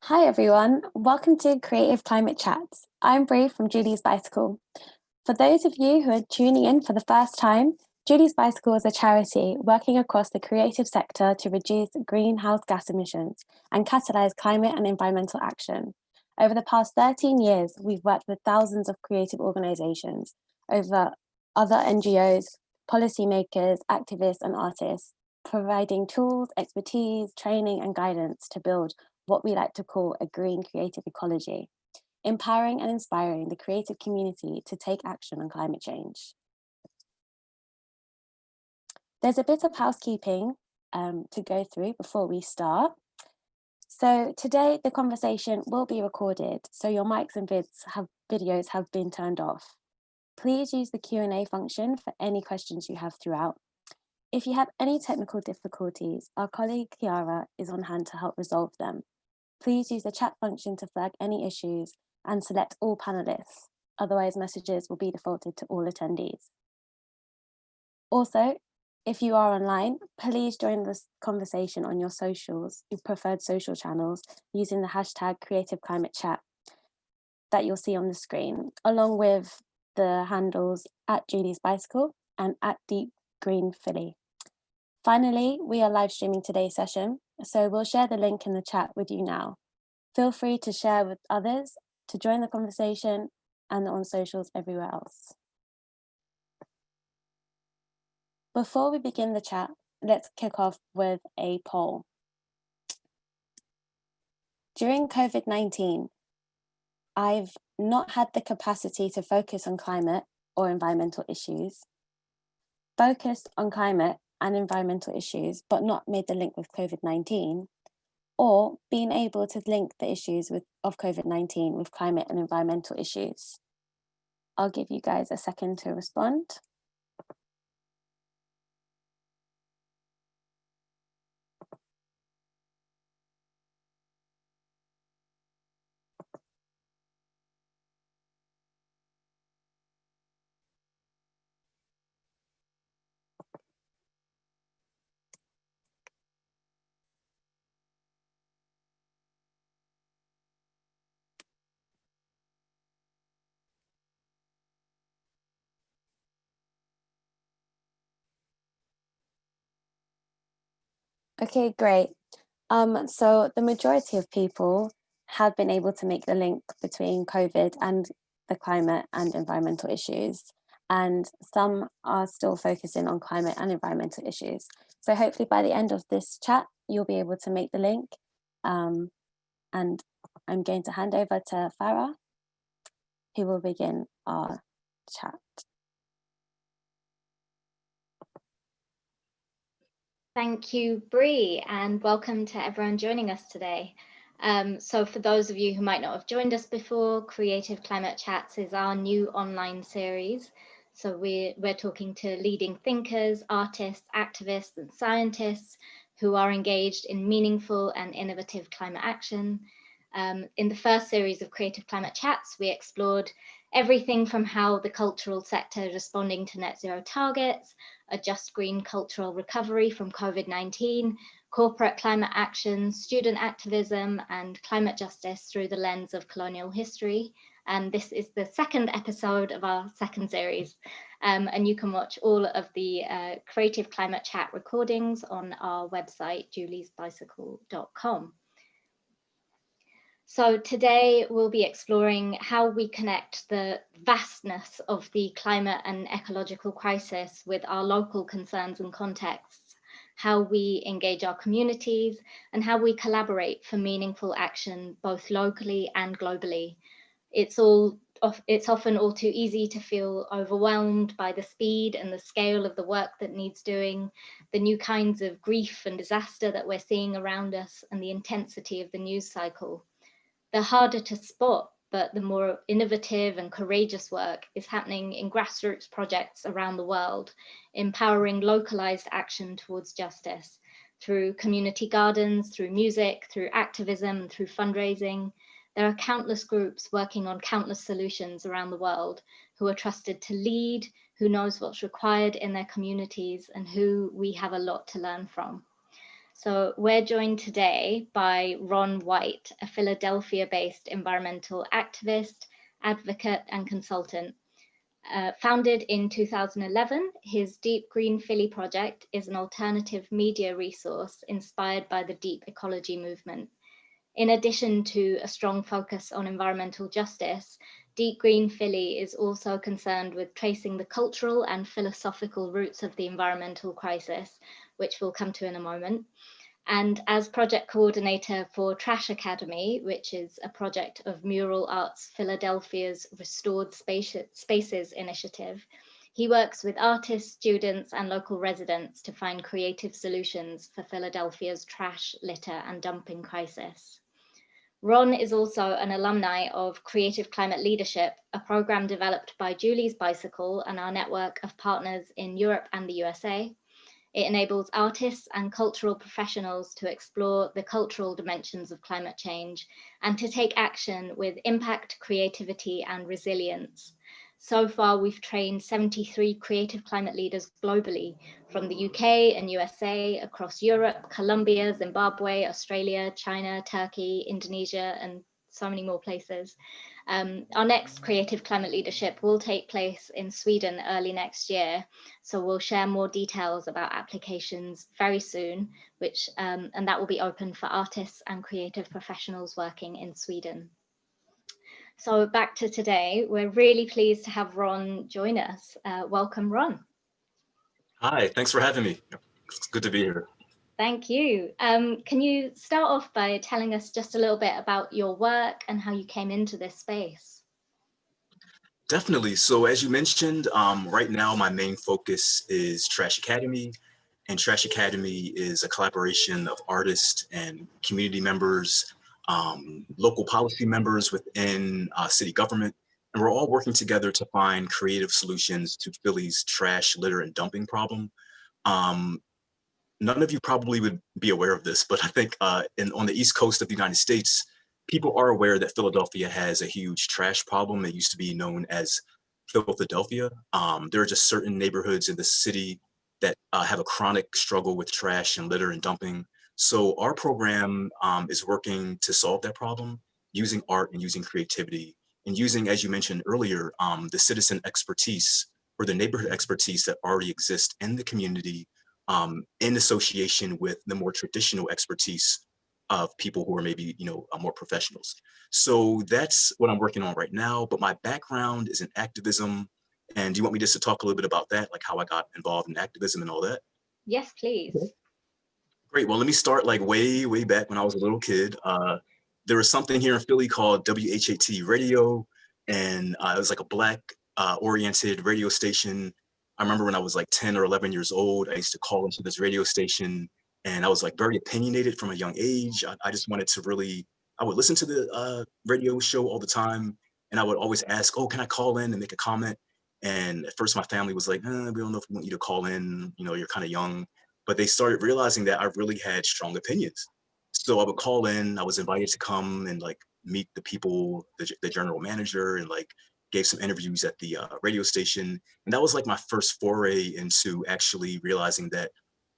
Hi everyone, welcome to Creative Climate Chats. I'm Bree from Julie's Bicycle. For those of you who are tuning in for the first time, Julie's Bicycle is a charity working across the creative sector to reduce greenhouse gas emissions and catalyse climate and environmental action. Over the past 13 years, we've worked with thousands of creative organisations, over other NGOs, policymakers, activists and artists, providing tools, expertise, training and guidance to build what we like to call a green creative ecology, empowering and inspiring the creative community to take action on climate change. There's a bit of housekeeping to go through before we start. So today the conversation will be recorded, so your mics and videos have been turned off. Please use the Q&A function for any questions you have throughout. If you have any technical difficulties, our colleague Chiara is on hand to help resolve them. Please use the chat function to flag any issues and select all panelists. Otherwise, messages will be defaulted to all attendees. Also, if you are online, please join this conversation on your socials, your preferred social channels, using the hashtag Creative Climate Chat that you'll see on the screen, along with the handles at Julie's Bicycle and at Deep Green Philly. Finally, we are live streaming today's session, so we'll share the link in the chat with you now. Feel free to share with others, to join the conversation, and on socials everywhere else. Before we begin the chat, let's kick off with a poll. During COVID-19, I've not had the capacity to focus on climate or environmental issues, focused on climate and environmental issues, but not made the link with COVID-19, or being able to link the issues of COVID-19 with climate and environmental issues. I'll give you guys a second to respond. Okay, great. So the majority of people have been able to make the link between COVID and the climate and environmental issues, and some are still focusing on climate and environmental issues. So hopefully by the end of this chat, you'll be able to make the link. And I'm going to hand over to Farah, who will begin our chat. Thank you, Bree, and welcome to everyone joining us today. So for those of you who might not have joined us before, Creative Climate Chats is our new online series. So we're talking to leading thinkers, artists, activists, and scientists who are engaged in meaningful and innovative climate action. In the first series of Creative Climate Chats, we explored everything from how the cultural sector is responding to net zero targets, a just green cultural recovery from COVID-19, corporate climate action, student activism, and climate justice through the lens of colonial history. And this is the second episode of our second series. And you can watch all of the Creative Climate Chat recordings on our website, juliesbicycle.com. So today we'll be exploring how we connect the vastness of the climate and ecological crisis with our local concerns and contexts, how we engage our communities, and how we collaborate for meaningful action both locally and globally. It's often all too easy to feel overwhelmed by the speed and the scale of the work that needs doing, the new kinds of grief and disaster that we're seeing around us, and the intensity of the news cycle. They're harder to spot, but the more innovative and courageous work is happening in grassroots projects around the world, empowering localized action towards justice through community gardens, through music, through activism, through fundraising. There are countless groups working on countless solutions around the world who are trusted to lead, who knows what's required in their communities, and who we have a lot to learn from. So we're joined today by Ron Whyte, a Philadelphia-based environmental activist, advocate, and consultant. Founded in 2011, his Deep Green Philly project is an alternative media resource inspired by the Deep Ecology movement. In addition to a strong focus on environmental justice, Deep Green Philly is also concerned with tracing the cultural and philosophical roots of the environmental crisis, which we'll come to in a moment. And as project coordinator for Trash Academy, which is a project of Mural Arts Philadelphia's Restored Spaces initiative, he works with artists, students, and local residents to find creative solutions for Philadelphia's trash, litter, and dumping crisis. Ron is also an alumni of Creative Climate Leadership, a program developed by Julie's Bicycle and our network of partners in Europe and the USA. It enables artists and cultural professionals to explore the cultural dimensions of climate change and to take action with impact, creativity, and resilience. So far, we've trained 73 creative climate leaders globally from the UK and USA, across Europe, Colombia, Zimbabwe, Australia, China, Turkey, Indonesia, and so many more places. Our next Creative Climate Leadership will take place in Sweden early next year. So we'll share more details about applications very soon, and that will be open for artists and creative professionals working in Sweden. So back to today, we're really pleased to have Ron join us. Welcome, Ron. Hi, thanks for having me. It's good to be here. Thank you. Can you start off by telling us just a little bit about your work and how you came into this space? Definitely. So as you mentioned, right now my main focus is Trash Academy. And Trash Academy is a collaboration of artists and community members, local policy members within city government. And we're all working together to find creative solutions to Philly's trash, litter, and dumping problem. Um, None of you probably would be aware of this, but I think on the East Coast of the United States, people are aware that Philadelphia has a huge trash problem. It used to be known as Philadelphia. There are just certain neighborhoods in the city that have a chronic struggle with trash and litter and dumping. So our program is working to solve that problem using art and using creativity and using, as you mentioned earlier, the citizen expertise or the neighborhood expertise that already exists in the community in association with the more traditional expertise of people who are maybe, more professionals. So that's what I'm working on right now. But my background is in activism. And do you want me just to talk a little bit about that, like how I got involved in activism and all that? Yes, please. Okay. Great. Well, let me start like way, way back when I was a little kid. There was something here in Philly called WHAT Radio, and it was like a Black oriented radio station. I remember when I was like 10 or 11 years old, I used to call into this radio station, and I was like very opinionated from a young age. I just wanted to really, I would listen to the radio show all the time, and I would always ask, oh, can I call in and make a comment? And at first my family was like, we don't know if we want you to call in, you're kind of young. But they started realizing that I really had strong opinions. So I would call in, I was invited to come and like meet the people, the general manager, and like gave some interviews at the radio station. And that was like my first foray into actually realizing that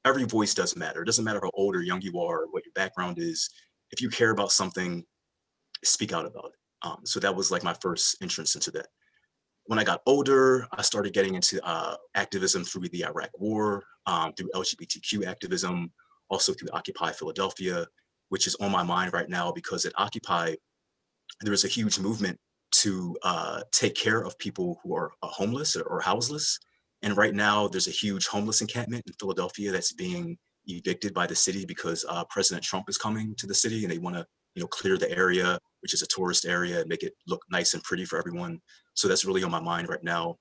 every voice does matter. It doesn't matter how old or young you are, or what your background is. If you care about something, speak out about it. So that was like my first entrance into that. When I got older, I started getting into activism through the Iraq War, through LGBTQ activism, also through Occupy Philadelphia, which is on my mind right now because at Occupy, there is a huge movement to take care of people who are homeless or houseless. And right now, there's a huge homeless encampment in Philadelphia that's being evicted by the city because President Trump is coming to the city and they want to, clear the area, which is a tourist area, and make it look nice and pretty for everyone. So that's really on my mind right now.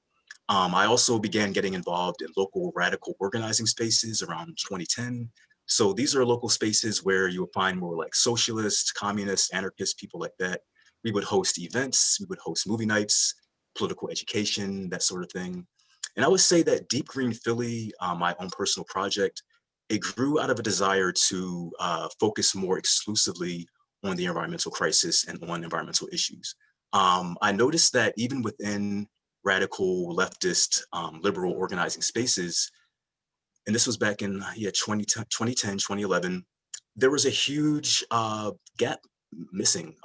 I also began getting involved in local radical organizing spaces around 2010. So these are local spaces where you will find more like socialists, communists, anarchists, people like that. We would host events, we would host movie nights, political education, that sort of thing. And I would say that Deep Green Philly, my own personal project, it grew out of a desire to focus more exclusively on the environmental crisis and on environmental issues. I noticed that even within radical leftist liberal organizing spaces, and this was back in 2010, 2011, there was a huge gap missing.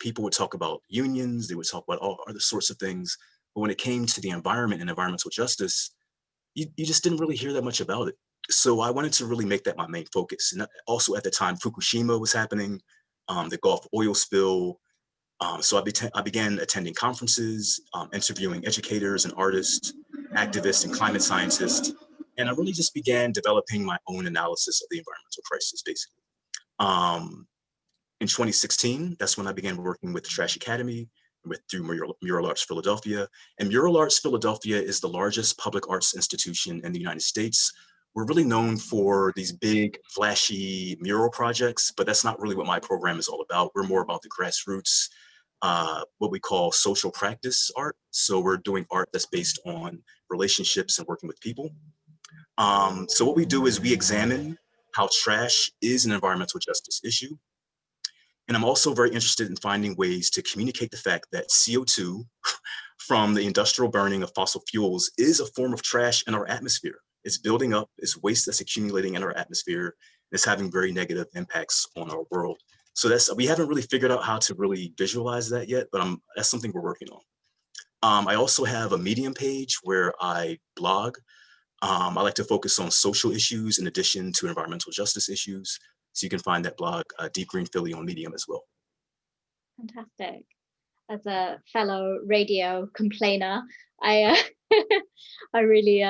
People would talk about unions, they would talk about all other sorts of things, but when it came to the environment and environmental justice, you just didn't really hear that much about it. So I wanted to really make that my main focus. And also at the time, Fukushima was happening, the Gulf oil spill. So I began attending conferences, interviewing educators and artists, activists and climate scientists. And I really just began developing my own analysis of the environmental crisis, basically. Um, in 2016, that's when I began working with the Trash Academy, through Mural Arts Philadelphia. And Mural Arts Philadelphia is the largest public arts institution in the United States. We're really known for these big, flashy mural projects, but that's not really what my program is all about. We're more about the grassroots, what we call social practice art. So we're doing art that's based on relationships and working with people. So what we do is we examine how trash is an environmental justice issue. And I'm also very interested in finding ways to communicate the fact that CO2 from the industrial burning of fossil fuels is a form of trash in our atmosphere. It's building up, it's waste that's accumulating in our atmosphere. It's having very negative impacts on our world. So we haven't really figured out how to really visualize that yet, but that's something we're working on. I also have a Medium page where I blog. I like to focus on social issues in addition to environmental justice issues. So you can find that blog, Deep Green Philly, on Medium as well. Fantastic. As a fellow radio complainer, I I really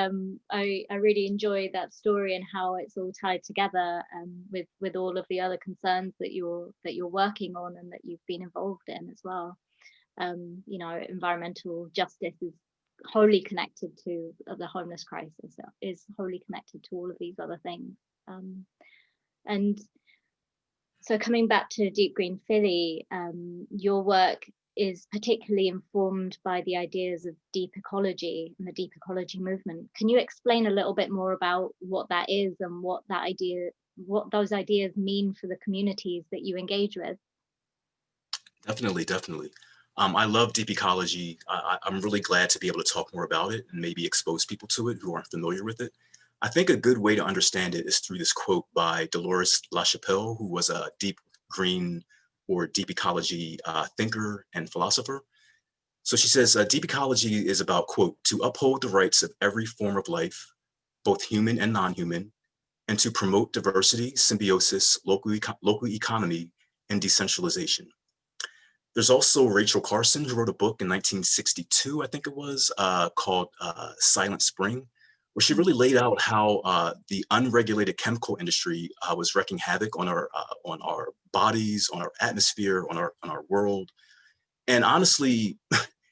enjoy that story and how it's all tied together with all of the other concerns that you're working on and that you've been involved in as well. You know, environmental justice is wholly connected to the homeless crisis, is wholly connected to all of these other things. And so coming back to Deep Green Philly, your work is particularly informed by the ideas of deep ecology and the deep ecology movement. Can you explain a little bit more about what that is and what those ideas mean for the communities that you engage with? Definitely, definitely. I love deep ecology. I'm really glad to be able to talk more about it and maybe expose people to it who aren't familiar with it. I think a good way to understand it is through this quote by Dolores LaChapelle, who was a deep green or deep ecology thinker and philosopher. So she says, deep ecology is about, quote, to uphold the rights of every form of life, both human and non-human, and to promote diversity, symbiosis, local economy, and decentralization. There's also Rachel Carson, who wrote a book in 1962, I think it was, called Silent Spring, where she really laid out how the unregulated chemical industry was wreaking havoc on our bodies, on our atmosphere, on our world. And honestly,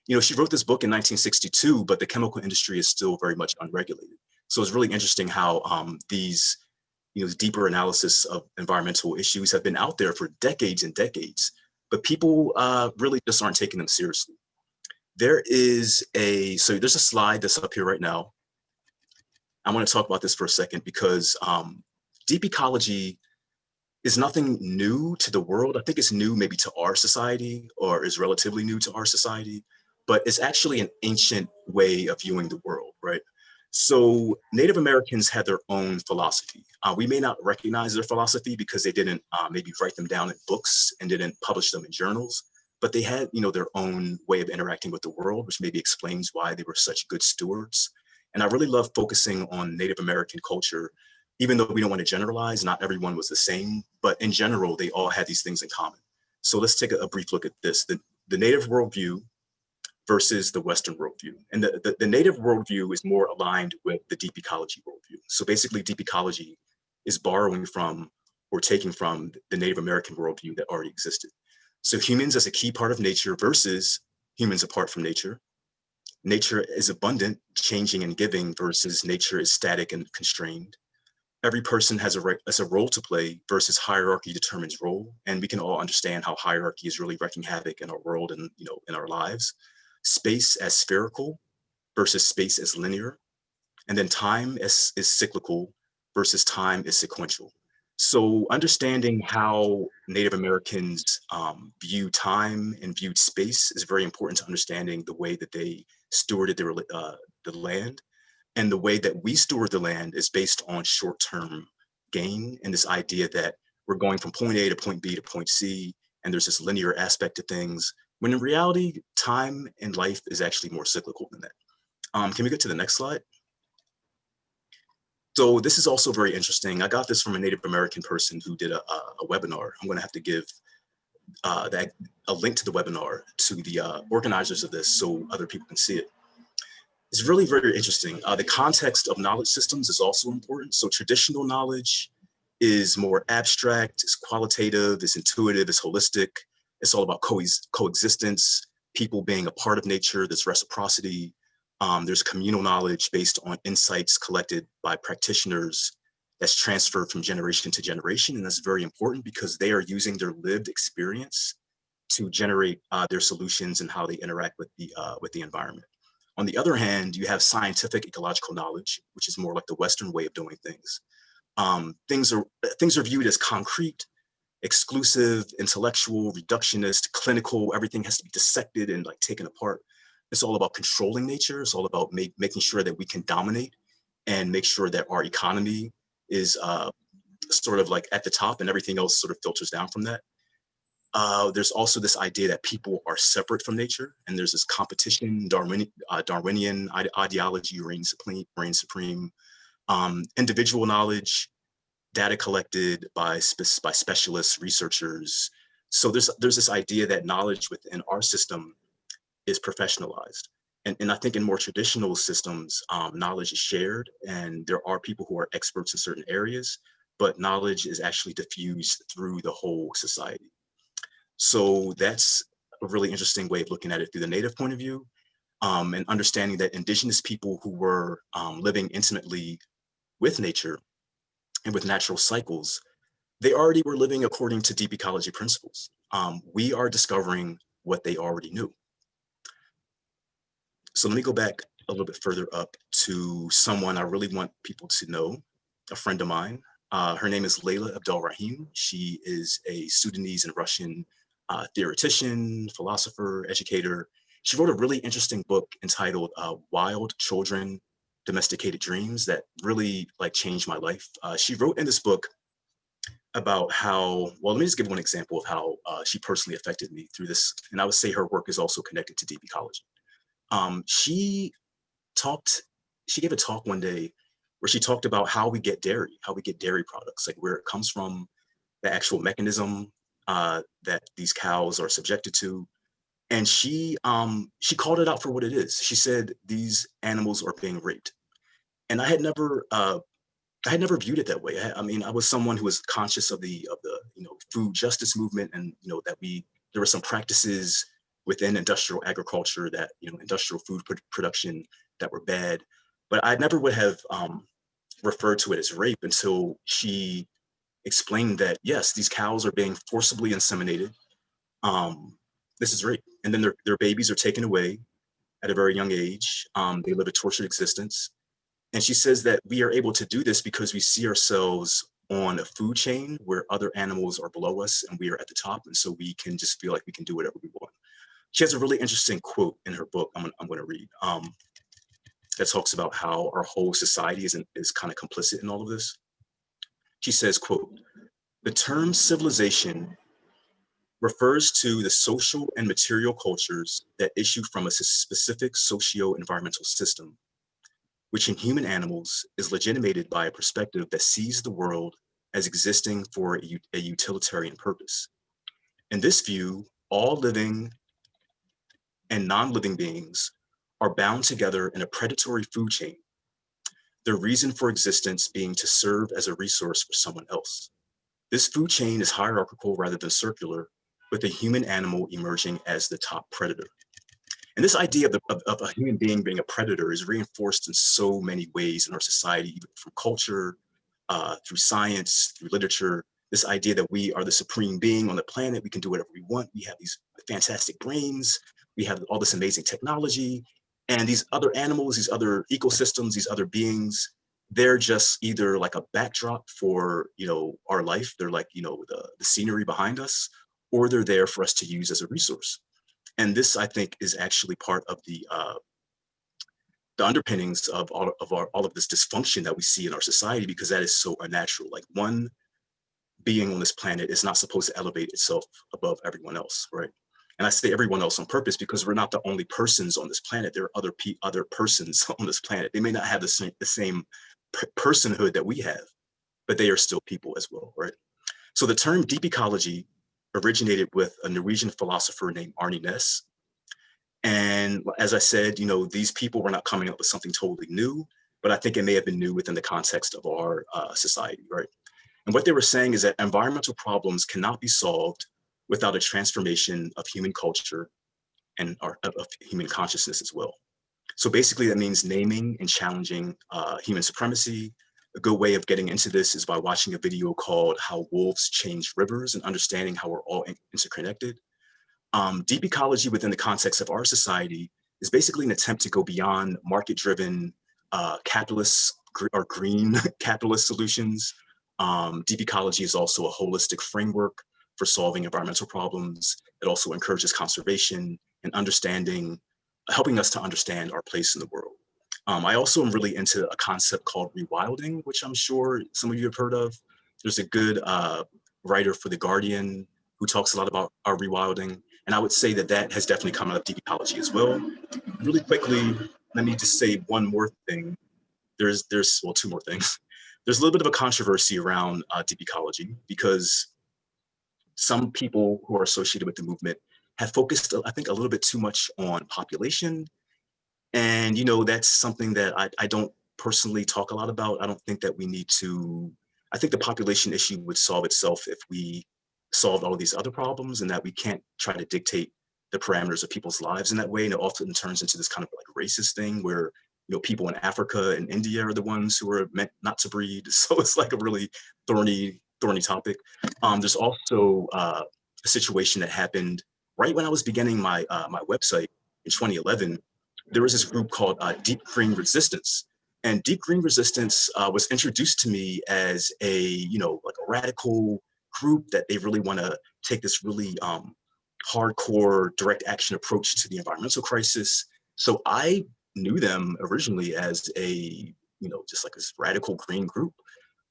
you know, she wrote this book in 1962, but the chemical industry is still very much unregulated. So it's really interesting how these, you know, deeper analysis of environmental issues have been out there for decades and decades, but people really just aren't taking them seriously. There's a slide that's up here right now. I want to talk about this for a second because deep ecology is nothing new to the world. I think it's new maybe to our society, or is relatively new to our society, but it's actually an ancient way of viewing the world, right? So Native Americans had their own philosophy. We may not recognize their philosophy because they didn't maybe write them down in books and didn't publish them in journals, but they had, you know, their own way of interacting with the world, which maybe explains why they were such good stewards. And I really love focusing on Native American culture, even though we don't want to generalize, not everyone was the same, but in general, they all had these things in common. So let's take a brief look at this. The Native worldview versus the Western worldview. And the Native worldview is more aligned with the deep ecology worldview. So basically, deep ecology is borrowing from or taking from the Native American worldview that already existed. So humans as a key part of nature versus humans apart from nature. Nature is abundant, changing and giving versus nature is static and constrained. Every person has a role to play versus hierarchy determines role. And we can all understand how hierarchy is really wreaking havoc in our world and, you know, in our lives. Space as spherical versus space as linear. And then time is cyclical versus time is sequential. So understanding how Native Americans view time and viewed space is very important to understanding the way that they stewarded the land. And the way that we steward the land is based on short-term gain and this idea that we're going from point A to point B to point C, and there's this linear aspect to things, when in reality, time in life is actually more cyclical than that. Can we get to the next slide? So this is also very interesting. I got this from a Native American person who did a webinar. I'm gonna have to give a link to the webinar to the organizers of this so other people can see it. It's really very interesting. The context of knowledge systems is also important. So traditional knowledge is more abstract, it's qualitative, it's intuitive, it's holistic. It's all about coexistence, people being a part of nature, there's reciprocity. There's communal knowledge based on insights collected by practitioners that's transferred from generation to generation. And that's very important because they are using their lived experience to generate their solutions and how they interact with the environment. On the other hand, you have scientific ecological knowledge, which is more like the Western way of doing things. Things are viewed as concrete, exclusive, intellectual, reductionist, clinical. Everything has to be dissected and like taken apart. It's all about controlling nature. It's all about making sure that we can dominate and make sure that our economy is sort of like at the top and everything else sort of filters down from that. There's also this idea that people are separate from nature, and there's this competition, Darwinian ideology reigns supreme, individual knowledge, data collected by specialists, researchers. So there's this idea that knowledge within our system is professionalized. And I think in more traditional systems, knowledge is shared, and there are people who are experts in certain areas, but knowledge is actually diffused through the whole society. So that's a really interesting way of looking at it through the Native point of view, and understanding that Indigenous people who were living intimately with nature and with natural cycles, they already were living according to deep ecology principles. We are discovering what they already knew. So let me go back a little bit further up to someone I really want people to know, a friend of mine. Her name is Layla Abdel-Rahim. She is a Sudanese and Russian theoretician, philosopher, educator. She wrote a really interesting book entitled Wild Children, Domesticated Dreams that really like changed my life. She wrote in this book about how, well, let me just give one example of how she personally affected me through this. And I would say her work is also connected to deep ecology. She gave a talk one day where she talked about how we get dairy products, like where it comes from, the actual mechanism that these cows are subjected to. And she called it out for what it is. She said, these animals are being raped. And I had never viewed it that way. I mean, I was someone who was conscious of the food justice movement, and that there were some practices within industrial agriculture, that industrial food production, that were bad, but I never would have referred to it as rape until she explained that yes, these cows are being forcibly inseminated. This is rape, and then their babies are taken away at a very young age. They live a tortured existence. And she says that we are able to do this because we see ourselves on a food chain where other animals are below us and we are at the top. And so we can just feel like we can do whatever we want. She has a really interesting quote in her book I'm going to read that talks about how our whole society is kind of complicit in all of this. She says, quote, "The term civilization refers to the social and material cultures that issue from a specific socio-environmental system, which in human animals is legitimated by a perspective that sees the world as existing for a utilitarian purpose. In this view, all living and non-living beings are bound together in a predatory food chain, their reason for existence being to serve as a resource for someone else. This food chain is hierarchical rather than circular, with a human animal emerging as the top predator." And this idea of a human being being a predator is reinforced in so many ways in our society, even from culture, through science, through literature. This idea that we are the supreme being on the planet, we can do whatever we want. We have these fantastic brains, we have all this amazing technology, and these other animals, these other ecosystems, these other beings, they're just either like a backdrop for our life. They're like the scenery behind us, or they're there for us to use as a resource. And this, I think, is actually part of the the underpinnings of all of this dysfunction that we see in our society, because that is so unnatural. Like, one being on this planet is not supposed to elevate itself above everyone else, right? And I say everyone else on purpose because we're not the only persons on this planet. There are other persons on this planet. They may not have the same personhood that we have, but they are still people as well, right? So the term deep ecology originated with a Norwegian philosopher named Arne Næss. And as I said, these people were not coming up with something totally new, but I think it may have been new within the context of our society, right? And what they were saying is that environmental problems cannot be solved without a transformation of human culture and of human consciousness as well. So basically that means naming and challenging human supremacy. A good way of getting into this is by watching a video called How Wolves Change Rivers and understanding how we're all interconnected. Deep ecology within the context of our society is basically an attempt to go beyond market-driven capitalist or green capitalist solutions. Deep ecology is also a holistic framework for solving environmental problems. It also encourages conservation and helping us to understand our place in the world. I also am really into a concept called rewilding, which I'm sure some of you have heard of. There's a good writer for The Guardian who talks a lot about our rewilding. And I would say that that has definitely come out of deep ecology as well. Really quickly, let me just say one more thing. There's well, two more things. There's a little bit of a controversy around deep ecology because some people who are associated with the movement have focused, I think, a little bit too much on population. And, that's something that I don't personally talk a lot about. I don't think that we need to, I think the population issue would solve itself if we solved all of these other problems, and that we can't try to dictate the parameters of people's lives in that way. And it often turns into this kind of like racist thing where, people in Africa and India are the ones who are meant not to breed. So it's like a really thorny topic. There's also a situation that happened right when I was beginning my website in 2011. There was this group called Deep Green Resistance. And Deep Green Resistance was introduced to me as a, like a radical group that they really want to take this really hardcore direct action approach to the environmental crisis. So I knew them originally as a, just like this radical green group.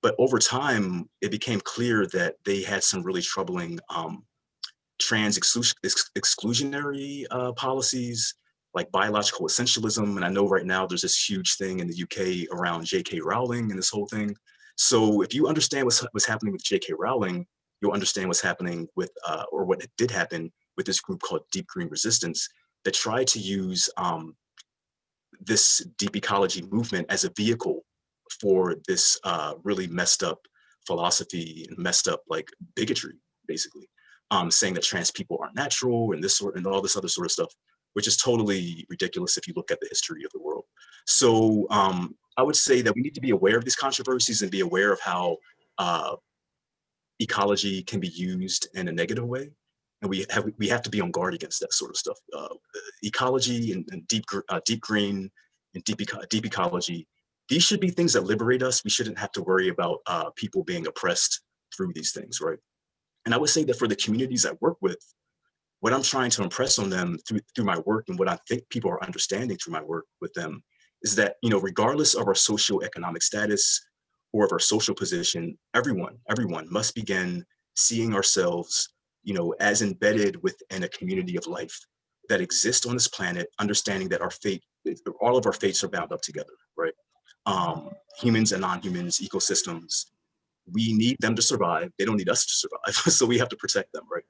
But over time, it became clear that they had some really troubling trans exclusionary policies, like biological essentialism. And I know right now there's this huge thing in the UK around J.K. Rowling and this whole thing. So if you understand what's happening with J.K. Rowling, you'll understand what's happening with, or what did happen with this group called Deep Green Resistance that tried to use this deep ecology movement as a vehicle for this really messed up philosophy and messed up like bigotry, basically, saying that trans people aren't natural and all this other sort of stuff, which is totally ridiculous if you look at the history of the world. So I would say that we need to be aware of these controversies and be aware of how ecology can be used in a negative way. And we have to be on guard against that sort of stuff. Ecology and deep green and deep ecology, these should be things that liberate us. We shouldn't have to worry about people being oppressed through these things, right? And I would say that for the communities I work with, what I'm trying to impress on them through my work and what I think people are understanding through my work with them is that, regardless of our socioeconomic status or of our social position, everyone must begin seeing ourselves, as embedded within a community of life that exists on this planet, understanding that all of our fates are bound up together, right? Humans and non-humans, ecosystems, we need them to survive. They don't need us to survive. So we have to protect them, right?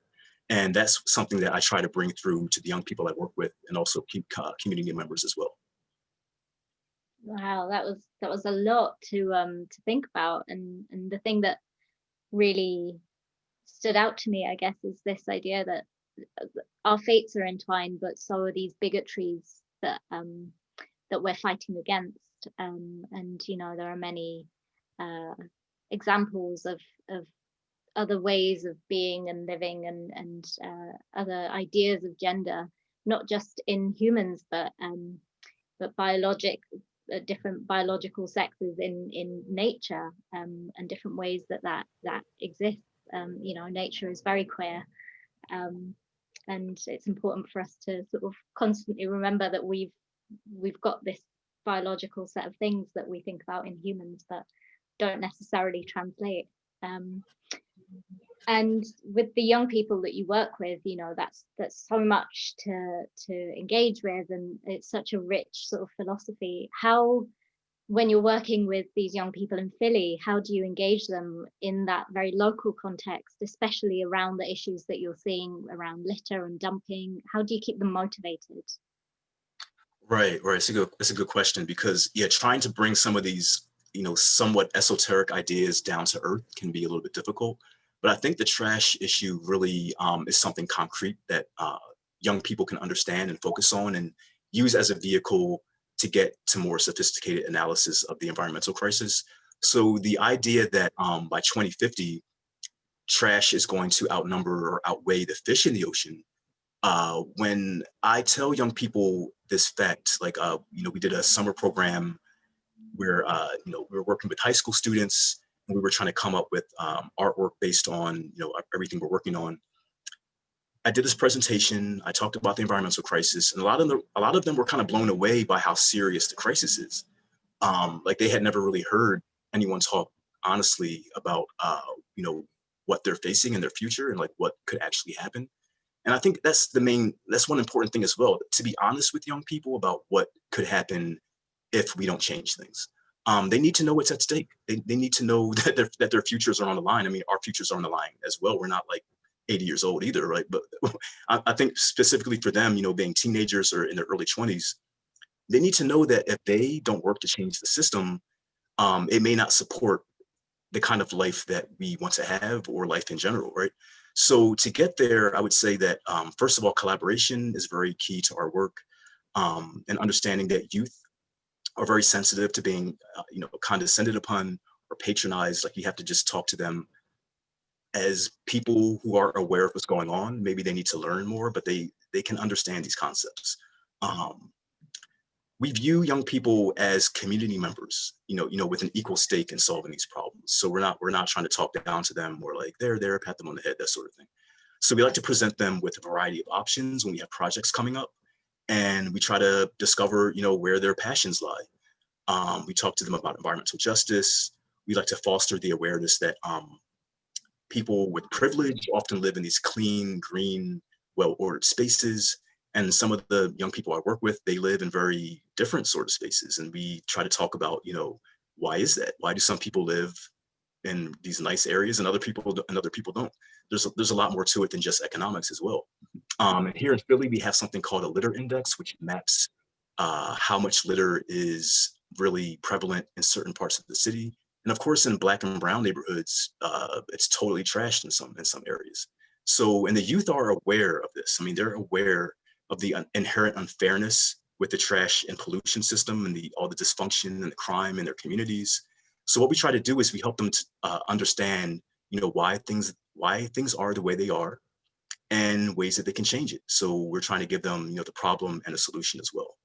And that's something that I try to bring through to the young people I work with and also community members as well. Wow, that was a lot to think about, and the thing that really stood out to me, I guess, is this idea that our fates are entwined, but so are these bigotries that we're fighting against. And there are many examples of other ways of being and living and other ideas of gender, not just in humans, but different biological sexes in nature, and different ways that exists. Nature is very queer, and it's important for us to sort of constantly remember that we've got this biological set of things that we think about in humans, but don't necessarily translate. And with the young people that you work with, you know, that's so much to engage with, and it's such a rich sort of philosophy. How, when you're working with these young people in Philly, how do you engage them in that very local context, especially around the issues that you're seeing around litter and dumping? How do you keep them motivated? Right. That's a good question, because yeah, trying to bring some of these, you know, somewhat esoteric ideas down to earth can be a little bit difficult. But I think the trash issue really is something concrete that young people can understand and focus on and use as a vehicle to get to more sophisticated analysis of the environmental crisis. So the idea that by 2050, trash is going to outnumber or outweigh the fish in the ocean, when I tell young people this fact, like, you know, we did a summer program where, you know, we were working with high school students, and we were trying to come up with artwork based on, you know, everything we're working on. I did this presentation. I talked about the environmental crisis, and a lot of them were kind of blown away by how serious the crisis is. Like, they had never really heard anyone talk honestly about, you know, what they're facing in their future and like what could actually happen. And I think that's one important thing as well, to be honest with young people about what could happen if we don't change things. They need to know what's at stake. They need to know that their futures are on the line. I mean, our futures are on the line as well. We're not like 80 years old either, right? But I think specifically for them, you know, being teenagers or in their early 20s, they need to know that if they don't work to change the system, it may not support the kind of life that we want to have, or life in general, right? So to get there, I would say that first of all, collaboration is very key to our work, and understanding that youth are very sensitive to being, you know, condescended upon or patronized. Like, you have to just talk to them as people who are aware of what's going on. Maybe they need to learn more, but they can understand these concepts. Um, we view young people as community members, you know, with an equal stake in solving these problems. So we're not trying to talk down to them. We're like, there, pat them on the head, that sort of thing. So we like to present them with a variety of options when we have projects coming up, and we try to discover, you know, where their passions lie. We talk to them about environmental justice. We like to foster the awareness that people with privilege often live in these clean, green, well-ordered spaces. And some of the young people I work with, they live in very different sort of spaces. And we try to talk about, you know, why is that? Why do some people live in these nice areas and other people don't? There's a lot more to it than just economics as well. And here in Philly, we have something called a litter index, which maps how much litter is really prevalent in certain parts of the city. And of course, in Black and brown neighborhoods, it's totally trashed in some areas. So, and the youth are aware of this. I mean, they're aware of the inherent unfairness with the trash and pollution system, and all the dysfunction and the crime in their communities. So what we try to do is we help them to understand, you know, why things are the way they are, and ways that they can change it. So we're trying to give them, you know, the problem and a solution as well.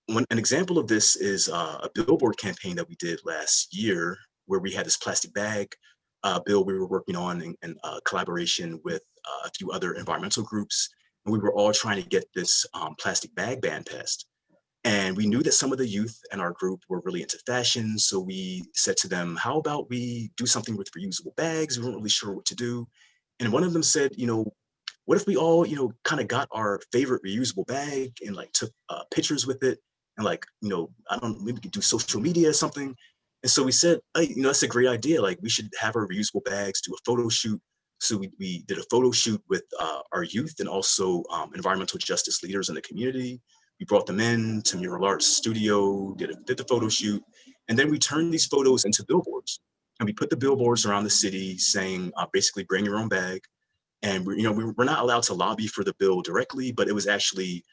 An example of this is a billboard campaign that we did last year, where we had this plastic bag bill we were working on in collaboration with a few other environmental groups. And we were all trying to get this plastic bag ban passed. And we knew that some of the youth in our group were really into fashion. So we said to them, how about we do something with reusable bags? We weren't really sure what to do. And one of them said, you know, what if we all, you know, kind of got our favorite reusable bag and like took pictures with it, and like, you know, I don't know, maybe we could do social media or something. And so we said, hey, you know, that's a great idea. Like, we should have our reusable bags, do a photo shoot. So we did a photo shoot with our youth, and also environmental justice leaders in the community. We brought them in to Mural Arts Studio, did the photo shoot, and then we turned these photos into billboards. And we put the billboards around the city saying, basically, bring your own bag. And you know, we're not allowed to lobby for the bill directly, but it was actually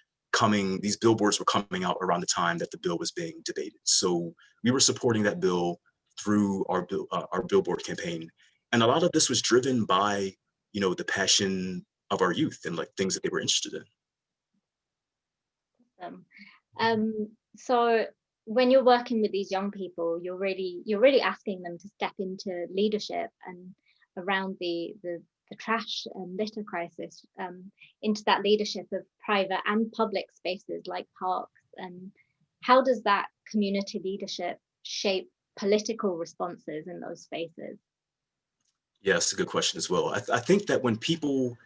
these billboards were coming out around the time that the bill was being debated. So we were supporting that bill through our billboard campaign. And a lot of this was driven by, you know, the passion of our youth and like things that they were interested in. So when you're working with these young people, you're really asking them to step into leadership and around the trash and litter crisis, into that leadership of private and public spaces like parks. And how does that community leadership shape political responses in those spaces? Yes, a good question as well. I think that when people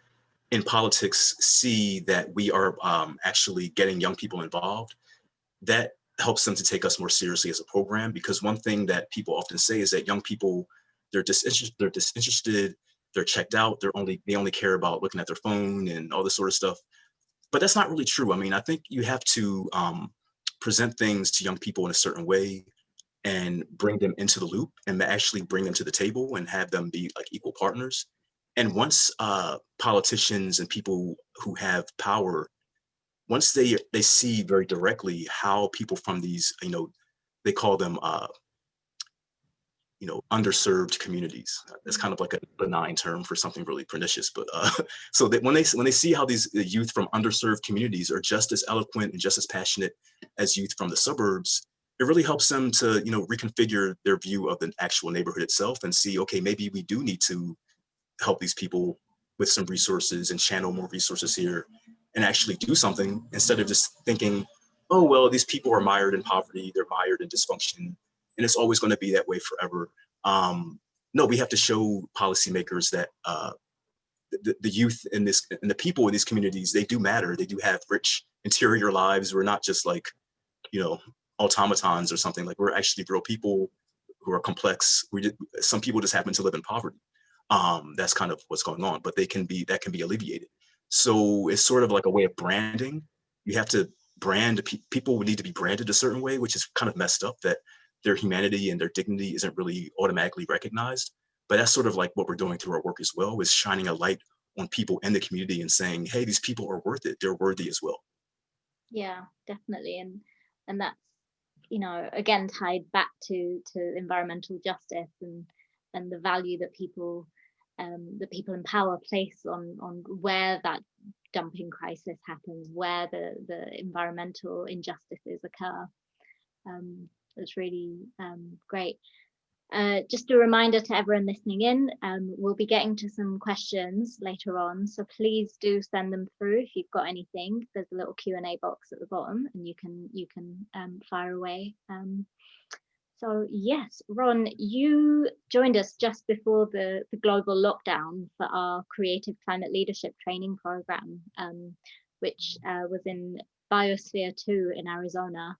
in politics see that we are actually getting young people involved, that helps them to take us more seriously as a program. Because one thing that people often say is that young people, they're disinterested, they're checked out, they only care about looking at their phone and all this sort of stuff. But that's not really true. I mean, I think you have to present things to young people in a certain way and bring them into the loop and actually bring them to the table and have them be like equal partners. And once politicians and people who have power, once they see very directly how people from these, they call them underserved communities. That's kind of like a benign term for something really pernicious, but so that when they see how these youth from underserved communities are just as eloquent and just as passionate as youth from the suburbs, it really helps them to reconfigure their view of the actual neighborhood itself and see, okay, maybe we do need to help these people with some resources and channel more resources here and actually do something instead of just thinking, oh, well, these people are mired in poverty, they're mired in dysfunction, and it's always going to be that way forever. No, we have to show policymakers that the youth in this and the people in these communities, they do matter. They do have rich interior lives. We're not just like, you know, automatons or something. Like, we're actually real people who are complex. Some people just happen to live in poverty. That's kind of what's going on, but that can be alleviated. So it's sort of like a way of branding. You have to brand people would need to be branded a certain way, which is kind of messed up that their humanity and their dignity isn't really automatically recognized. But that's sort of like what we're doing through our work as well, is shining a light on people in the community and saying, hey, these people are worth it. They're worthy as well. Yeah, definitely. And that's, again, tied back to environmental justice and the value that people in power place on where that dumping crisis happens, where the environmental injustices occur. It's really great. Just a reminder to everyone listening in, we'll be getting to some questions later on, so please do send them through if you've got anything. There's a little Q&A box at the bottom and you can fire away. So yes, Ron, you joined us just before the global lockdown for our Creative Climate Leadership Training Program, which was in Biosphere 2 in Arizona,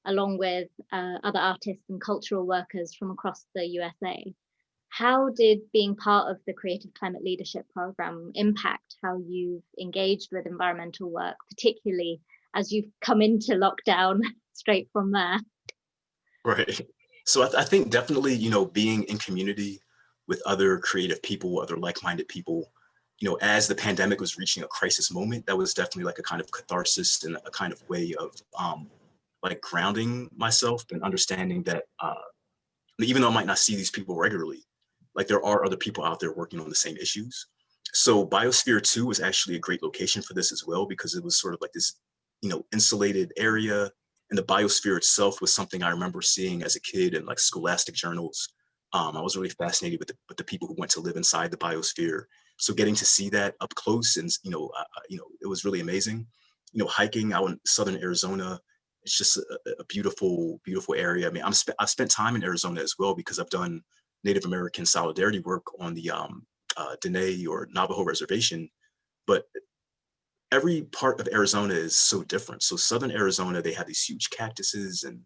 along with other artists and cultural workers from across the USA. How did being part of the Creative Climate Leadership Program impact how you've engaged with environmental work, particularly as you've come into lockdown straight from there? Right. So I think definitely, being in community with other creative people, other like-minded people, as the pandemic was reaching a crisis moment, that was definitely like a kind of catharsis and a kind of way of like grounding myself and understanding that even though I might not see these people regularly, like there are other people out there working on the same issues. So Biosphere 2 was actually a great location for this as well, because it was sort of like this, insulated area. And the biosphere itself was something I remember seeing as a kid in like scholastic journals. I was really fascinated with the people who went to live inside the biosphere. So getting to see that up close and, it was really amazing. Hiking out in southern Arizona, it's just a beautiful, beautiful area. I mean, I've spent time in Arizona as well because I've done Native American solidarity work on the Dene or Navajo reservation. But every part of Arizona is so different. So southern Arizona, they have these huge cactuses, and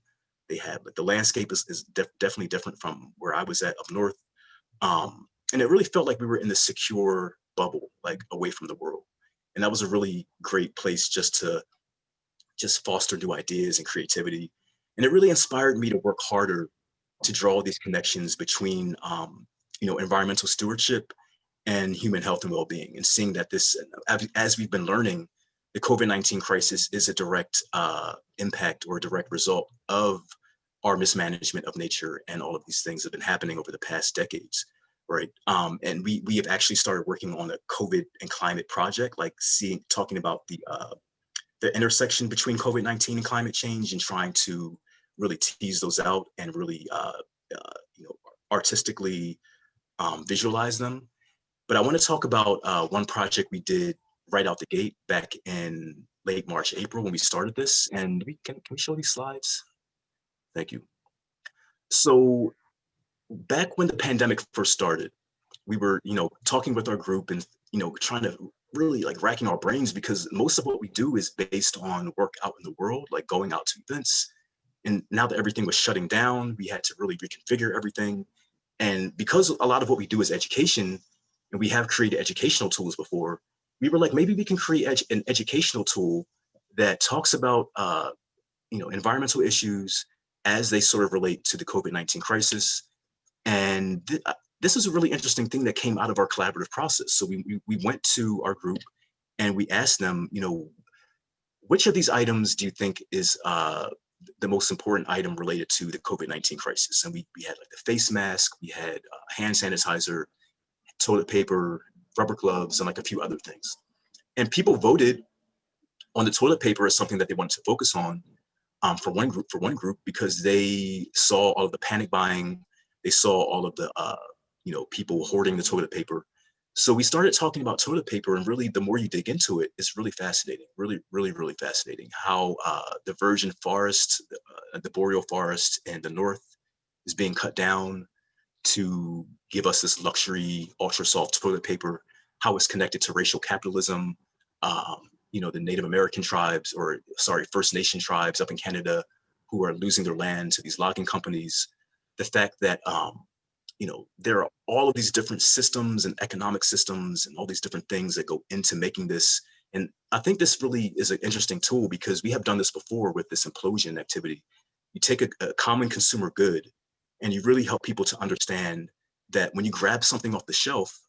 they have the landscape is definitely different from where I was at up north. And it really felt like we were in this secure bubble, like away from the world. And that was a really great place to foster new ideas and creativity. And it really inspired me to work harder to draw these connections between, environmental stewardship and human health and well-being, and seeing that this, as we've been learning, the COVID-19 crisis is a direct impact or a direct result of our mismanagement of nature, and all of these things have been happening over the past decades, right? And we have actually started working on a COVID and climate project, like talking about the intersection between COVID-19 and climate change, and trying to really tease those out and really, artistically visualize them. But I want to talk about one project we did right out the gate back in late March, April when we started this. And can we show these slides? Thank you. So back when the pandemic first started, we were, talking with our group and, trying to really like racking our brains, because most of what we do is based on work out in the world, like going out to events. And now that everything was shutting down, we had to really reconfigure everything. And because a lot of what we do is education, and we have created educational tools before, we were like, maybe we can create an educational tool that talks about, environmental issues as they sort of relate to the COVID-19 crisis. And this is a really interesting thing that came out of our collaborative process. So we went to our group and we asked them, which of these items do you think is the most important item related to the COVID-19 crisis? And we had like the face mask, we had hand sanitizer, toilet paper, rubber gloves, and like a few other things. And people voted on the toilet paper as something that they wanted to focus on, for one group, because they saw all of the panic buying, they saw all of the people hoarding the toilet paper. So we started talking about toilet paper, and really, the more you dig into it, it's really fascinating, really, really, really fascinating how the virgin forest, the boreal forest in the north is being cut down to give us this luxury, ultra soft toilet paper, how it's connected to racial capitalism, the Native American tribes, First Nation tribes up in Canada who are losing their land to these logging companies. The fact that, there are all of these different systems and economic systems and all these different things that go into making this. And I think this really is an interesting tool, because we have done this before with this implosion activity. You take a common consumer good and you really help people to understand that when you grab something off the shelf,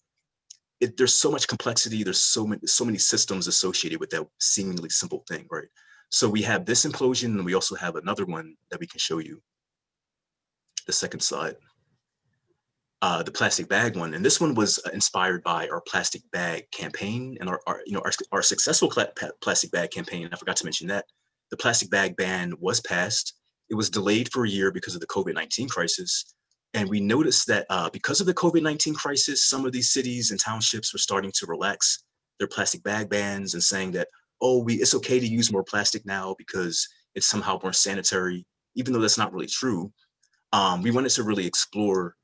there's so much complexity, there's so many systems associated with that seemingly simple thing, right? So we have this implosion, and we also have another one that we can show you. The second slide. The plastic bag one, and this one was inspired by our plastic bag campaign and our successful plastic bag campaign. I forgot to mention that the plastic bag ban was passed. It was delayed for a year because of the COVID-19 crisis, and we noticed that because of the COVID-19 crisis, some of these cities and townships were starting to relax their plastic bag bans and saying that, it's okay to use more plastic now because it's somehow more sanitary, even though that's not really true. We wanted to really explore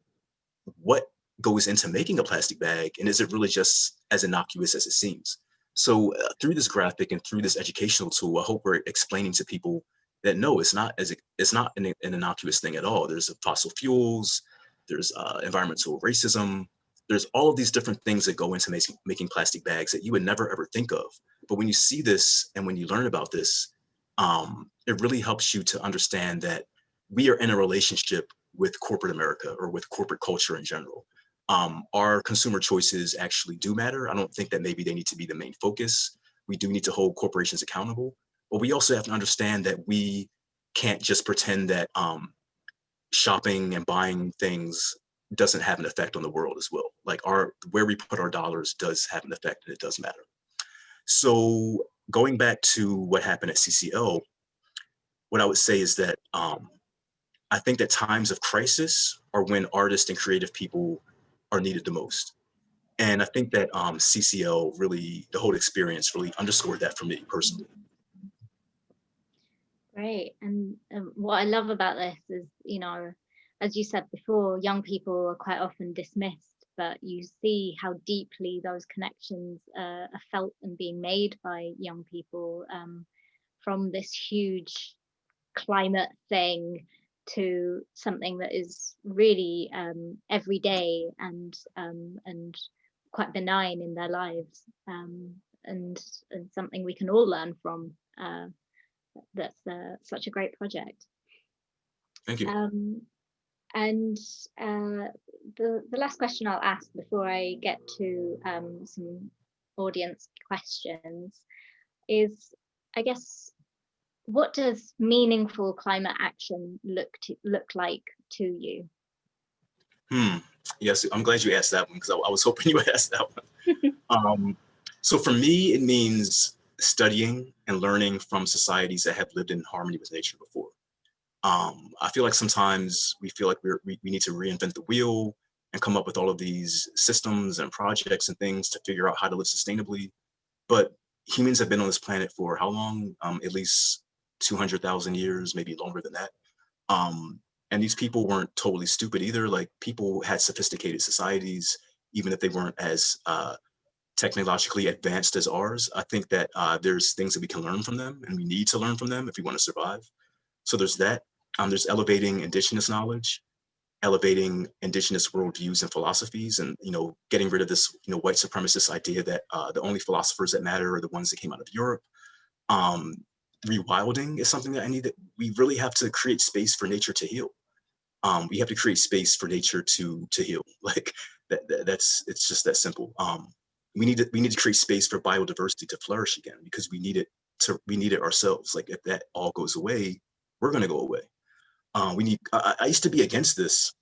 what goes into making a plastic bag, and is it really just as innocuous as it seems? So through this graphic and through this educational tool, I hope we're explaining to people that no, it's not an innocuous thing at all. There's fossil fuels, there's environmental racism, there's all of these different things that go into making plastic bags that you would never ever think of. But when you see this and when you learn about this, it really helps you to understand that we are in a relationship with corporate America, or with corporate culture in general. Our consumer choices actually do matter. I don't think that maybe they need to be the main focus. We do need to hold corporations accountable, but we also have to understand that we can't just pretend that shopping and buying things doesn't have an effect on the world as well. Like where we put our dollars does have an effect, and it does matter. So going back to what happened at CCL, what I would say is that I think that times of crisis are when artists and creative people are needed the most. And I think that CCL really, the whole experience really underscored that for me personally. Great. And what I love about this is, as you said before, young people are quite often dismissed, but you see how deeply those connections are felt and being made by young people, from this huge climate thing to something that is really everyday and quite benign in their lives, and something we can all learn from. That's such a great project. Thank you. And the last question I'll ask before I get to some audience questions is, I guess, what does meaningful climate action look like to you? Yes, I'm glad you asked that one, because I was hoping you would ask that one. So for me, it means studying and learning from societies that have lived in harmony with nature before. I feel like sometimes we feel like we need to reinvent the wheel and come up with all of these systems and projects and things to figure out how to live sustainably. But humans have been on this planet for how long? At least 200,000 years, maybe longer than that. And these people weren't totally stupid either. Like, people had sophisticated societies, even if they weren't as technologically advanced as ours. I think that there's things that we can learn from them, and we need to learn from them if we want to survive. So there's that. There's elevating indigenous knowledge, elevating indigenous worldviews and philosophies, and getting rid of this white supremacist idea that the only philosophers that matter are the ones that came out of Europe. Rewilding is something that we really have to create space for nature to heal. We have to create space for nature to heal. Like it's just that simple. We need to create space for biodiversity to flourish again, because we need it ourselves. Like, if that all goes away, we're going to go away. I used to be against this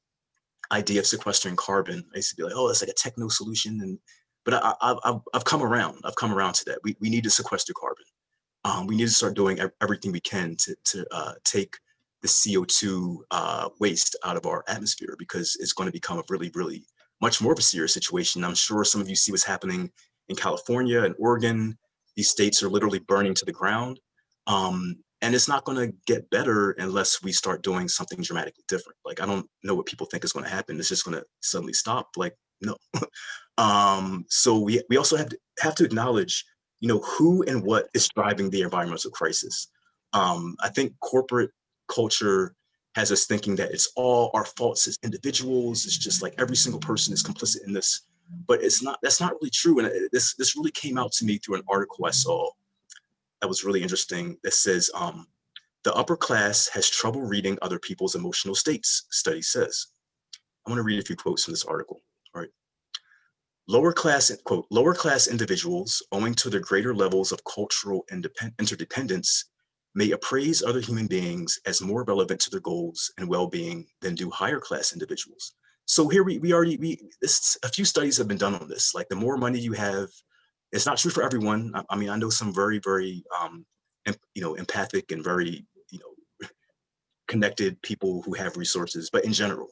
idea of sequestering carbon. I used to be like, oh, it's like a techno solution, but I've come around. I've come around to that. We need to sequester carbon. We need to start doing everything we can to take the CO2 waste out of our atmosphere, because it's going to become a really, really much more of a serious situation. I'm sure some of you see what's happening in California and Oregon. These states are literally burning to the ground. And it's not going to get better unless we start doing something dramatically different. Like, I don't know what people think is going to happen. It's just going to suddenly stop. Like, no. So we also have to acknowledge, who and what is driving the environmental crisis. I think corporate culture has us thinking that it's all our faults as individuals. It's just like every single person is complicit in this, but that's not really true. And this really came out to me through an article I saw that was really interesting, that says, the upper class has trouble reading other people's emotional states, study says. I want to read a few quotes from this article. All right. Lower class individuals, owing to their greater levels of cultural interdependence, may appraise other human beings as more relevant to their goals and well-being than do higher class individuals. So here a few studies have been done on this. Like, the more money you have, it's not true for everyone. I mean, I know some very, very, empathic and very, connected people who have resources, but in general,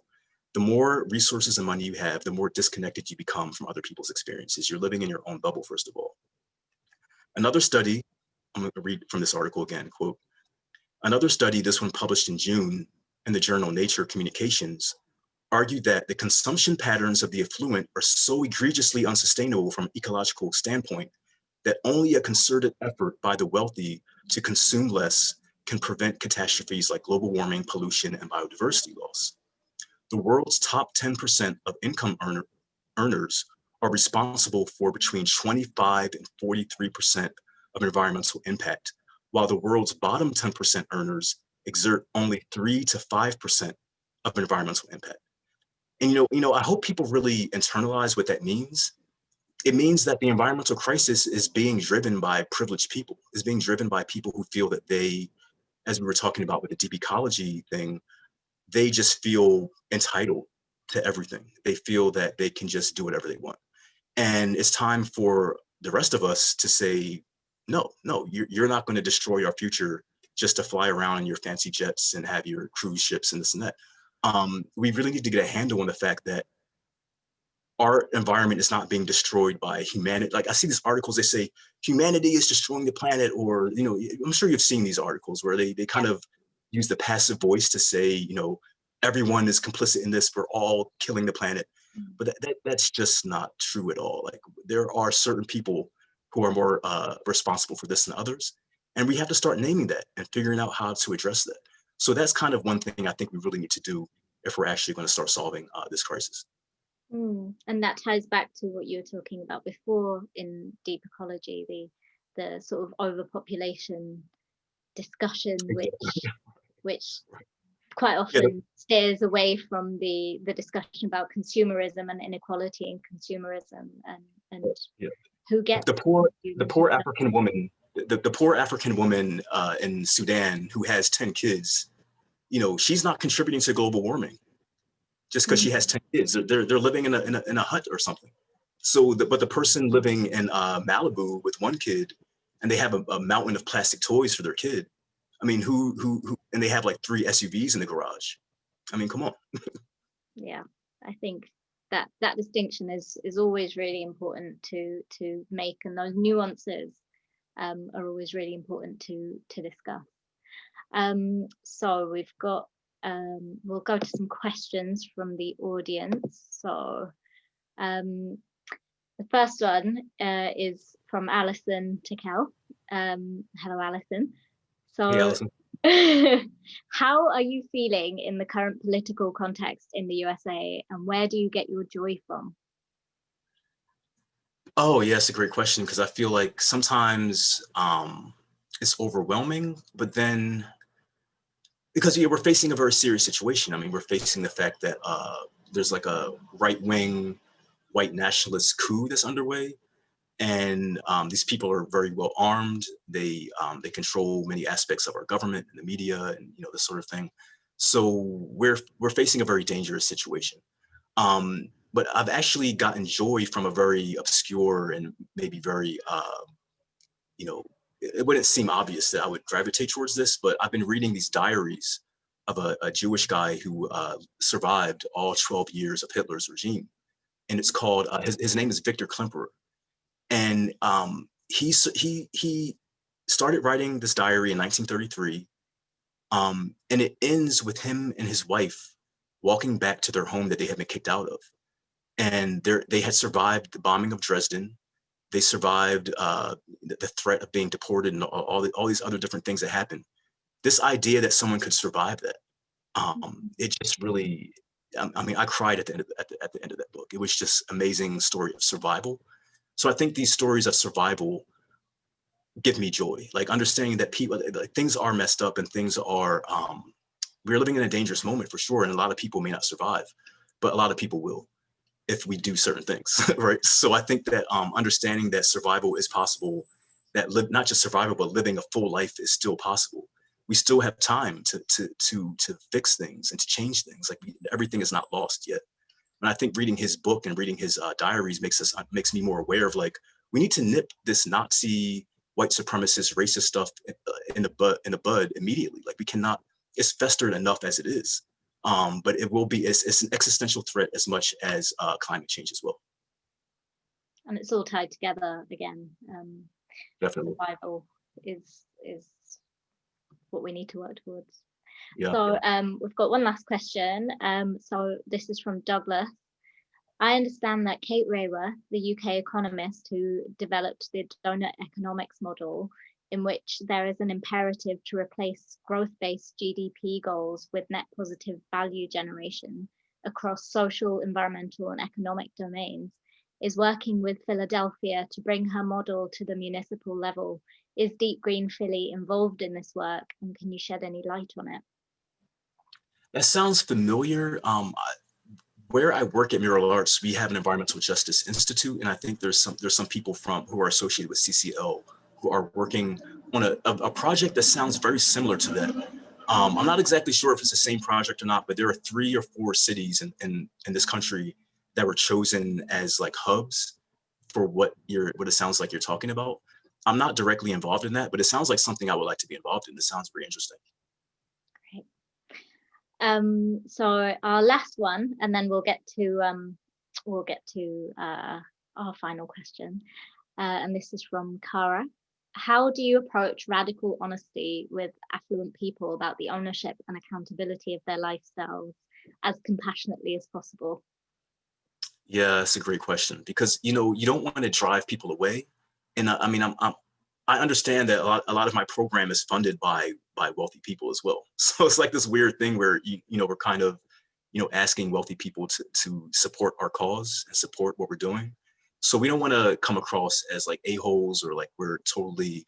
the more resources and money you have, the more disconnected you become from other people's experiences. You're living in your own bubble, first of all. Another study, I'm going to read from this article again, quote, another study, this one published in June in the journal Nature Communications, argued that the consumption patterns of the affluent are so egregiously unsustainable from an ecological standpoint that only a concerted effort by the wealthy to consume less can prevent catastrophes like global warming, pollution, and biodiversity loss. The world's top 10% of income earners are responsible for between 25 and 43% of environmental impact, while the world's bottom 10% earners exert only 3 to 5% of environmental impact. And I hope people really internalize what that means. It means that the environmental crisis is being driven by privileged people, is being driven by people who feel that they, as we were talking about with the deep ecology thing, they just feel entitled to everything. They feel that they can just do whatever they want. And it's time for the rest of us to say, no, you're not going to destroy our future just to fly around in your fancy jets and have your cruise ships and this and that. We really need to get a handle on the fact that our environment is not being destroyed by humanity. Like, I see these articles, they say humanity is destroying the planet, or, I'm sure you've seen these articles where they kind of use the passive voice to say, everyone is complicit in this, we're all killing the planet. But that's just not true at all. Like, there are certain people who are more responsible for this than others. And we have to start naming that and figuring out how to address that. So that's kind of one thing I think we really need to do if we're actually going to start solving this crisis. And that ties back to what you were talking about before in Deep Ecology, the sort of overpopulation discussion, which quite often steers away from the discussion about consumerism and inequality in consumerism, and who gets the poor African woman, the poor African woman in Sudan who has 10 kids. She's not contributing to global warming just because she has 10 kids. They're living in a hut or something. So, but the person living in Malibu with one kid, and they have a mountain of plastic toys for their kid. I mean, who, and they have like 3 SUVs in the garage. I mean, come on. Yeah, I think that distinction is always really important to make, and those nuances are always really important to discuss. So we've got, we'll go to some questions from the audience. So the first one is from Alison Tickell. Hello, Alison. So, Hey, Allison. how are you feeling in the current political context in the USA, and where do you get your joy from? Oh, yeah, that's a great question, because I feel like sometimes it's overwhelming, but then because we're facing a very serious situation. I mean, we're facing the fact that there's like a right-wing white nationalist coup that's underway, and these people are very well armed. They control many aspects of our government and the media, and this sort of thing. So we're facing a very dangerous situation. But I've actually gotten joy from a very obscure and maybe very it wouldn't seem obvious that I would gravitate towards this, but I've been reading these diaries of a Jewish guy who survived all 12 years of Hitler's regime. And it's called, his name is Victor Klemperer. And he started writing this diary in 1933. And it ends with him and his wife walking back to their home that they had been kicked out of. And they had survived the bombing of Dresden. They survived the threat of being deported and all these other different things that happened. This idea that someone could survive that, it just really, I mean, I cried at the end of that book. It was just amazing story of survival. So I think these stories of survival give me joy, like understanding that people, like, things are messed up and things are, we're living in a dangerous moment for sure. And a lot of people may not survive, but a lot of people will if we do certain things, right? So I think that understanding that survival is possible, that not just survival, but living a full life is still possible. We still have time to fix things and to change things. Like everything is not lost yet. And I think reading his book and reading his diaries makes me more aware of, like, we need to nip this Nazi, white supremacist, racist stuff in the bud immediately. Like we cannot. It's festered enough as it is. But it will be, it's an existential threat as much as climate change as well. And it's all tied together again. Definitely. Survival is what we need to work towards. Yeah. So we've got one last question. So this is from Douglas. I understand that Kate Raworth, the UK economist who developed the donut economics model, in which there is an imperative to replace growth-based GDP goals with net positive value generation across social, environmental, and economic domains, is working with Philadelphia to bring her model to the municipal level. Is Deep Green Philly involved in this work, and can you shed any light on it? That sounds familiar. Where I work at Mural Arts, we have an environmental justice institute, and I think there's some people who are associated with CCL who are working on a project that sounds very similar to that. I'm not exactly sure if it's the same project or not, but there are 3 or 4 cities in this country that were chosen as like hubs for what it sounds like you're talking about. I'm not directly involved in that, but it sounds like something I would like to be involved in. This sounds very interesting. Great. So our last one, and then we'll get to our final question. And this is from Cara. How do you approach radical honesty with affluent people about the ownership and accountability of their lifestyles as compassionately as possible? Yeah, that's a great question, because you don't want to drive people away. And I mean, I understand that a lot of my program is funded by wealthy people as well. So it's like this weird thing where we're kind of asking wealthy people to support our cause and support what we're doing. So we don't want to come across as like a-holes, or like we're totally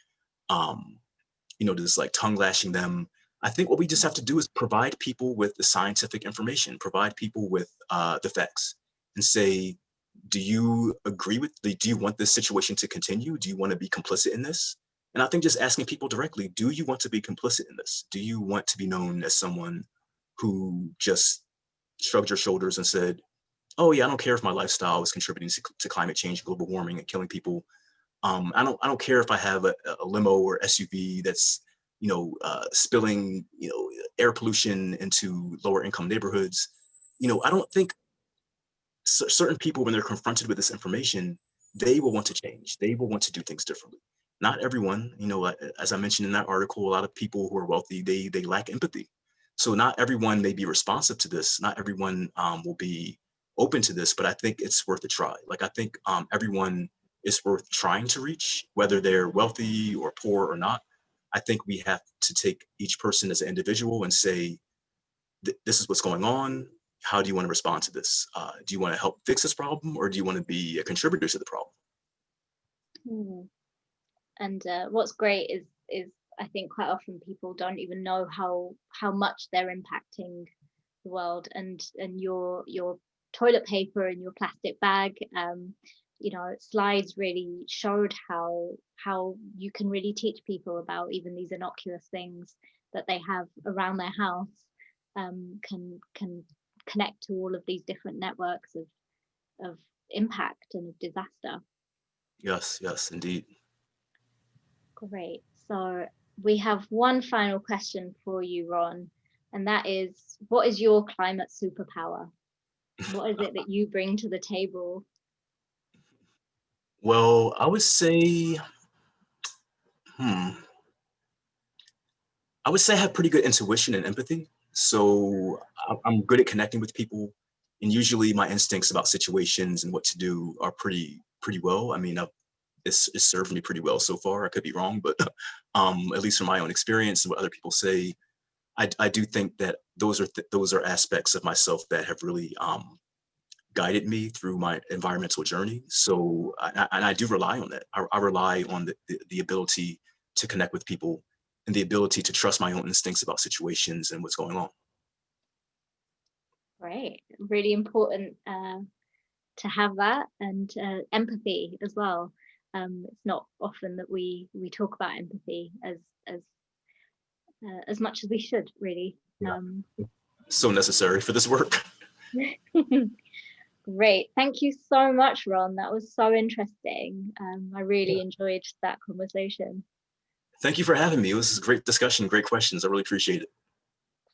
just like tongue lashing them. I think what we just have to do is provide people with the scientific information, provide people with the facts, and say, do you agree with do you want this situation to continue? Do you want to be complicit in this? And I think just asking people directly, do you want to be complicit in this? Do you want to be known as someone who just shrugged your shoulders and said, oh yeah, I don't care if my lifestyle is contributing to climate change, global warming, and killing people. I don't care if I have a limo or SUV that's spilling air pollution into lower income neighborhoods. I don't think certain people, when they're confronted with this information, they will want to change. They will want to do things differently. not everyone, you know, as I mentioned in that article, a lot of people who are wealthy, they lack empathy. So not everyone may be responsive to this. Not everyone will be open to this, but I think it's worth a try. Like I think everyone is worth trying to reach, whether they're wealthy or poor or not. I think we have to take each person as an individual and say, this is what's going on. How do you want to respond to this? Do you want to help fix this problem, or do you want to be a contributor to the problem? Hmm. And what's great is I think quite often people don't even know how much they're impacting the world, and your toilet paper and your plastic bag, you know, slides really showed how you can really teach people about even these innocuous things that they have around their house, can connect to all of these different networks of impact and of disaster. Yes, yes, indeed. Great. So we have one final question for you, Ron, and that is, what is your climate superpower? What is it that you bring to the table? Well, I would say, hmm, I would say I have pretty good intuition and empathy. So I'm good at connecting with people, and usually my instincts about situations and what to do are pretty well. I mean, it's served me pretty well so far. I could be wrong, but at least from my own experience and what other people say, I do think that those are aspects of myself that have really guided me through my environmental journey. So, and I do rely on that. I rely on the ability to connect with people and the ability to trust my own instincts about situations and what's going on. Great. Really important to have that, and empathy as well. It's not often that we talk about empathy as much as we should, really. Yeah. So necessary for this work. Great. Thank you so much, Ron. That was so interesting. I really enjoyed that conversation. Thank you for having me. It was a great discussion, great questions. I really appreciate it.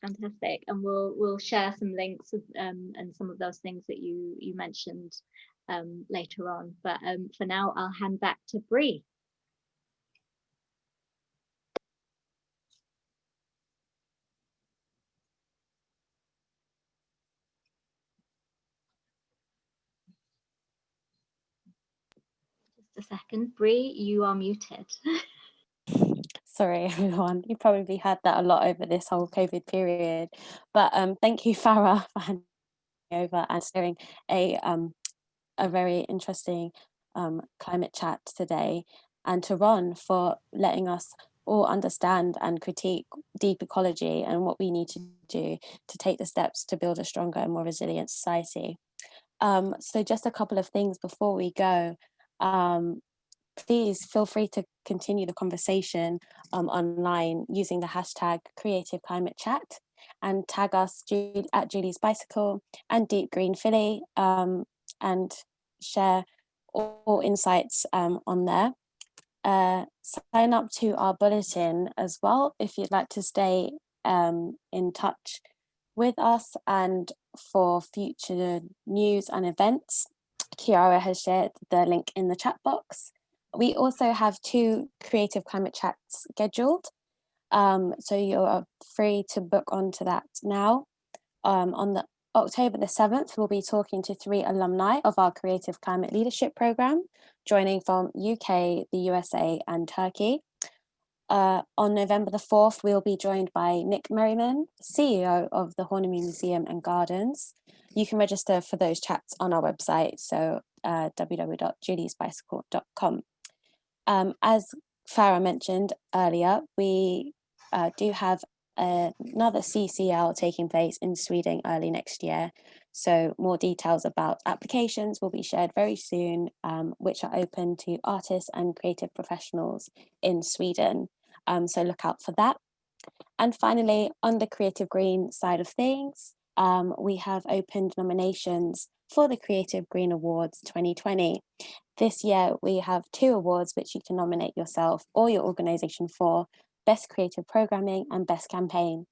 Fantastic. And we'll share some links of, and some of those things that you mentioned later on. But for now, I'll hand back to Bree. Just a second, Bree, you are muted. Sorry, everyone. You probably heard that a lot over this whole COVID period. But thank you, Farah, for handing over and sharing a very interesting climate chat today, and to Ron for letting us all understand and critique deep ecology and what we need to do to take the steps to build a stronger and more resilient society. So just a couple of things before we go. Please feel free to continue the conversation online using the hashtag Creative Climate Chat, and tag us at Julie's Bicycle and Deep Green Philly, and share all insights on there. Sign up to our bulletin as well if you'd like to stay in touch with us and for future news and events. Kiara has shared the link in the chat box. We also have 2 creative climate chats scheduled, so you're free to book onto that now. On the October the 7th, we'll be talking to 3 alumni of our Creative Climate Leadership Programme, joining from UK, the USA and Turkey. On November the 4th, we'll be joined by Nick Merriman, CEO of the Horniman Museum and Gardens. You can register for those chats on our website, so www.juliesbicycle.com. As Farah mentioned earlier, we do have another CCL taking place in Sweden early next year. So more details about applications will be shared very soon, which are open to artists and creative professionals in Sweden. So look out for that. And finally, on the Creative Green side of things, we have opened nominations for the Creative Green Awards 2020. This year, we have 2 awards which you can nominate yourself or your organisation for: Best Creative Programming and Best Campaign.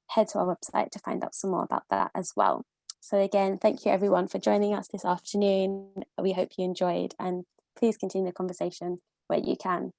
Head to our website to find out some more about that as well. So again, thank you everyone for joining us this afternoon. We hope you enjoyed, and please continue the conversation where you can.